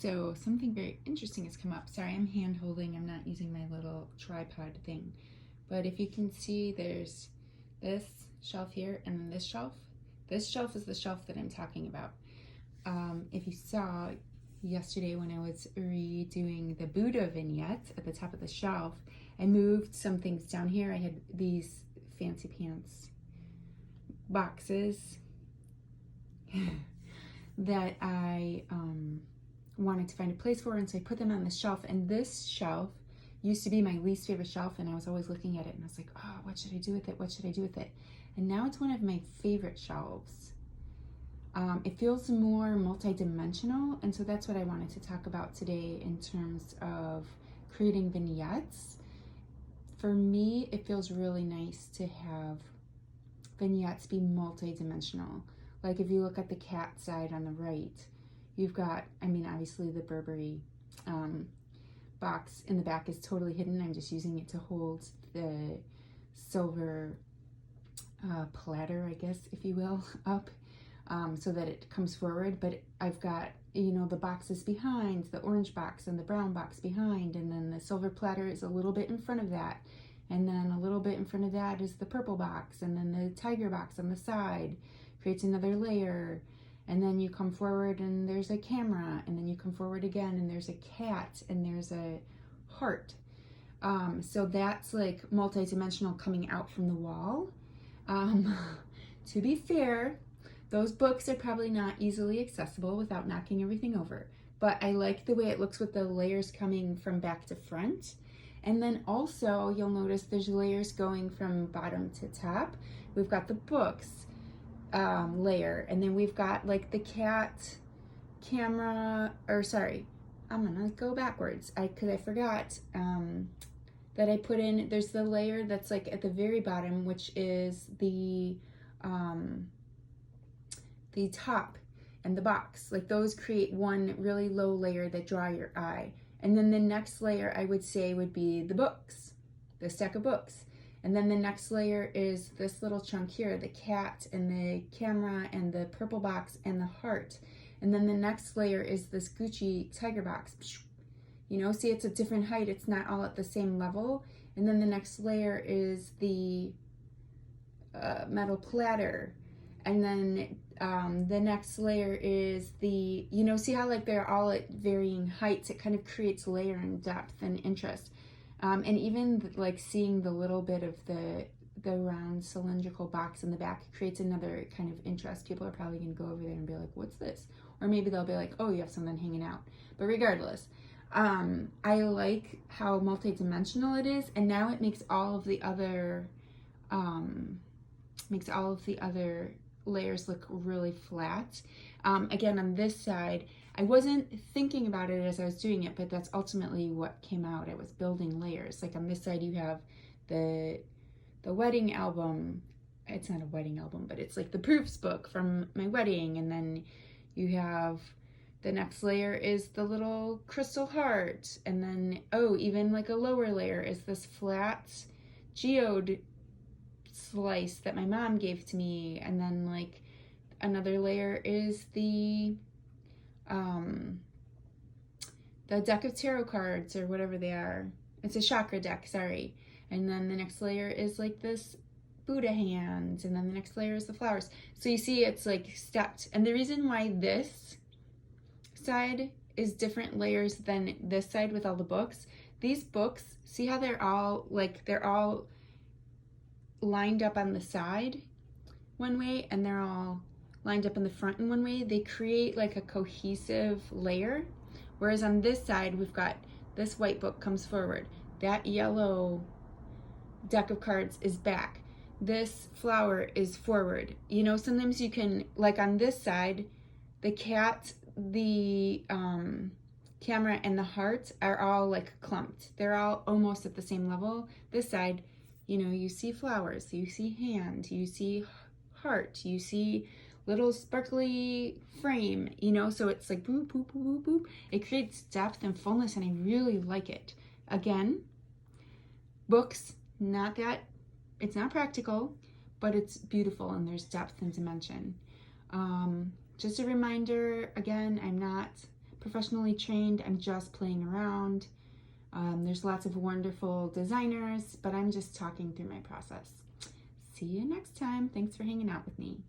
So something very interesting has come up. Sorry, I'm hand holding. I'm not using my little tripod thing. But if you can see, there's this shelf here and then this shelf. This shelf is the shelf that I'm talking about. If you saw yesterday when I was redoing the Buddha vignette at the top of the shelf, I moved some things down here. I had these fancy pants boxes that I wanted to find a place for, and so I put them on the shelf. And this shelf used to be my least favorite shelf, and I was always looking at it and I was like, oh, what should I do with it? What should I do with it? And now it's one of my favorite shelves. It feels more multi-dimensional, and so that's what I wanted to talk about today in terms of creating vignettes. For me, it feels really nice to have vignettes be multi-dimensional. Like if you look at the cat side on the right, you've got, obviously the Burberry box in the back is totally hidden. I'm just using it to hold the silver platter, I guess, if you will, up so that it comes forward. But I've got, the boxes behind, the orange box and the brown box behind, and then the silver platter is a little bit in front of that. And then a little bit in front of that is the purple box, and then the tiger box on the side creates another layer. And then you come forward and there's a camera, and then you come forward again and there's a cat and there's a heart. So that's like multi-dimensional coming out from the wall. To be fair, those books are probably not easily accessible without knocking everything over. But I like the way it looks with the layers coming from back to front. And then also you'll notice there's layers going from bottom to top. We've got the books layer, and then we've got like the cat camera, or sorry, I'm gonna go backwards because I forgot that I put in, there's the layer that's like at the very bottom, which is the top and the box. Like those create one really low layer that draw your eye. And then the next layer I would say would be the books, the stack of books. And then the next layer is this little chunk here, the cat and the camera and the purple box and the heart. And then the next layer is this Gucci tiger box. See, it's a different height. It's not all at the same level. And then the next layer is the metal platter. And then the next layer is the, see how like they're all at varying heights? It kind of creates layer and depth and interest. And even like seeing the little bit of the round cylindrical box in the back creates another kind of interest. People are probably going to go over there and be like, what's this? Or maybe they'll be like, oh, you have something hanging out. But regardless, I like how multi-dimensional it is. And now it makes all of the other layers look really flat. Again, on this side, I wasn't thinking about it as I was doing it, but that's ultimately what came out. I was building layers. Like on this side, you have the wedding album. It's not a wedding album, but it's like the proofs book from my wedding. And then you have the next layer is the little crystal heart. And then, even like a lower layer is this flat geode slice that my mom gave to me. And then like another layer is the deck of tarot cards or whatever they are. It's a chakra deck, sorry. And then the next layer is like this Buddha hand, and then the next layer is the flowers. So you see it's like stepped. And the reason why this side is different layers than this side with all the books, these books, see how they're all lined up on the side one way, and they're all lined up in the front in one way. They create like a cohesive layer. Whereas on this side, we've got this white book comes forward. That yellow deck of cards is back. This flower is forward. Sometimes you can, like on this side, the cat, the camera, and the heart are all like clumped. They're all almost at the same level. This side, you see flowers, you see hand, you see heart, you see little sparkly frame, so it's like boop, boop, boop, boop, boop. It creates depth and fullness, and I really like it. Again, books, it's not practical, but it's beautiful, and there's depth and dimension. Just a reminder, again, I'm not professionally trained. I'm just playing around. There's lots of wonderful designers, but I'm just talking through my process. See you next time. Thanks for hanging out with me.